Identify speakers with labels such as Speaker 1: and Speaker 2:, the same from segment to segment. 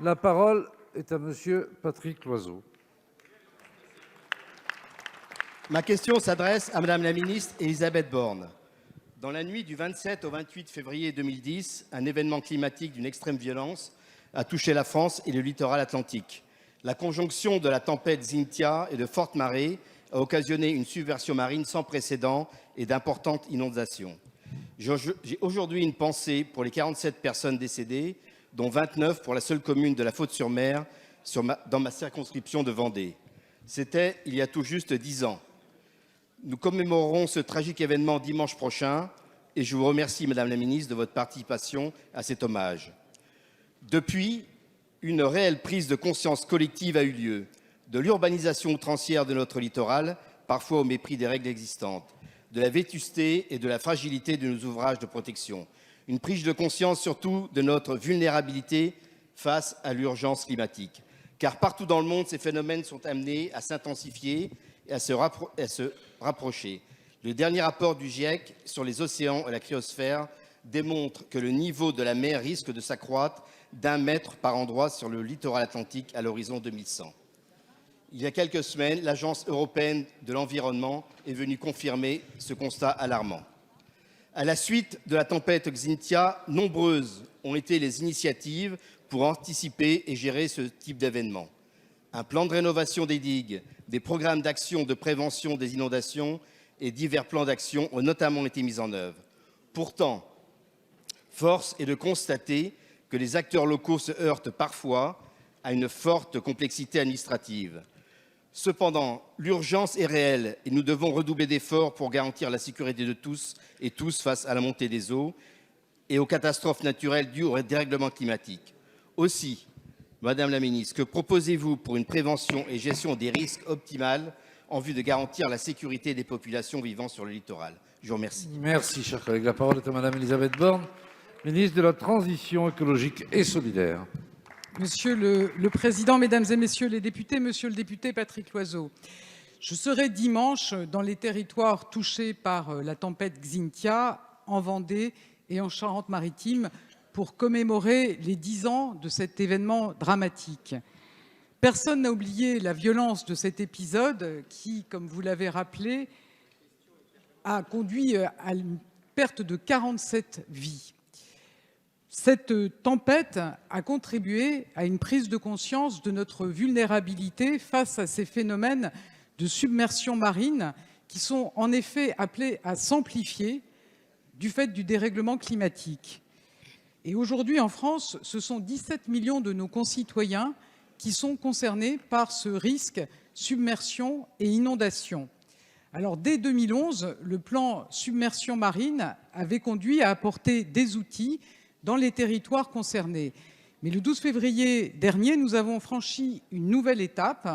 Speaker 1: La parole est à Monsieur Patrick Loiseau.
Speaker 2: Ma question s'adresse à Madame la ministre Élisabeth Borne. Dans la nuit du 27 au 28 février 2010, un événement climatique d'une extrême violence a touché la France et le littoral atlantique. La conjonction de la tempête Xynthia et de fortes marées a occasionné une submersion marine sans précédent et d'importantes inondations. J'ai aujourd'hui une pensée pour les 47 personnes décédées, dont 29 pour la seule commune de La Faute-sur-Mer, dans ma circonscription de Vendée. C'était il y a tout juste 10 ans. Nous commémorerons ce tragique événement dimanche prochain et je vous remercie, Madame la Ministre, de votre participation à cet hommage. Depuis, une réelle prise de conscience collective a eu lieu de l'urbanisation outrancière de notre littoral, parfois au mépris des règles existantes, de la vétusté et de la fragilité de nos ouvrages de protection. Une prise de conscience surtout de notre vulnérabilité face à l'urgence climatique. Car partout dans le monde, ces phénomènes sont amenés à s'intensifier et à se rapprocher. Le dernier rapport du GIEC sur les océans et la cryosphère démontre que le niveau de la mer risque de s'accroître d'1 mètre par endroit sur le littoral atlantique à l'horizon 2100. Il y a quelques semaines, l'Agence européenne de l'environnement est venue confirmer ce constat alarmant. À la suite de la tempête Xynthia, nombreuses ont été les initiatives pour anticiper et gérer ce type d'événement. Un plan de rénovation des digues, des programmes d'action de prévention des inondations et divers plans d'action ont notamment été mis en œuvre. Pourtant, force est de constater que les acteurs locaux se heurtent parfois à une forte complexité administrative. Cependant, l'urgence est réelle et nous devons redoubler d'efforts pour garantir la sécurité de tous et tous face à la montée des eaux et aux catastrophes naturelles dues au dérèglement climatique. Aussi, Madame la Ministre, que proposez-vous pour une prévention et gestion des risques optimale en vue de garantir la sécurité des populations vivant sur le littoral? Je vous remercie.
Speaker 1: Merci, cher collègue. La parole est à Madame Élisabeth Borne, ministre de la Transition écologique et solidaire.
Speaker 3: Monsieur le Président, Mesdames et Messieurs les députés, Monsieur le député Patrick Loiseau, je serai dimanche dans les territoires touchés par la tempête Xynthia, en Vendée et en Charente-Maritime, pour commémorer les 10 ans de cet événement dramatique. Personne n'a oublié la violence de cet épisode qui, comme vous l'avez rappelé, a conduit à une perte de 47 vies. Cette tempête a contribué à une prise de conscience de notre vulnérabilité face à ces phénomènes de submersion marine qui sont en effet appelés à s'amplifier du fait du dérèglement climatique. Et aujourd'hui, en France, ce sont 17 millions de nos concitoyens qui sont concernés par ce risque submersion et inondation. Alors, dès 2011, le plan submersion marine avait conduit à apporter des outils dans les territoires concernés. Mais le 12 février dernier, nous avons franchi une nouvelle étape.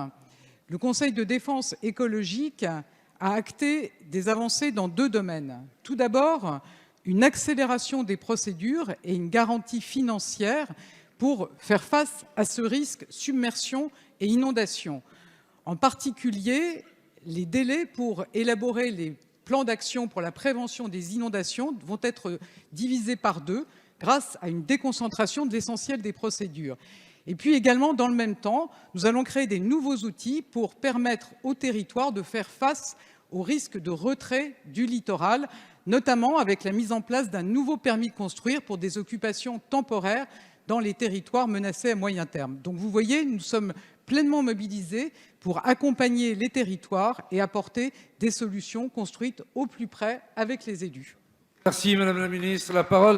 Speaker 3: Le Conseil de défense écologique a acté des avancées dans 2 domaines. Tout d'abord, une accélération des procédures et une garantie financière pour faire face à ce risque submersion et inondation. En particulier, les délais pour élaborer les plans d'action pour la prévention des inondations vont être divisés par 2 grâce à une déconcentration de l'essentiel des procédures. Et puis également, dans le même temps, nous allons créer des nouveaux outils pour permettre aux territoires de faire face au risque de retrait du littoral, notamment avec la mise en place d'un nouveau permis de construire pour des occupations temporaires dans les territoires menacés à moyen terme. Donc vous voyez, nous sommes pleinement mobilisés pour accompagner les territoires et apporter des solutions construites au plus près avec les élus.
Speaker 1: Merci, Madame la Ministre. La parole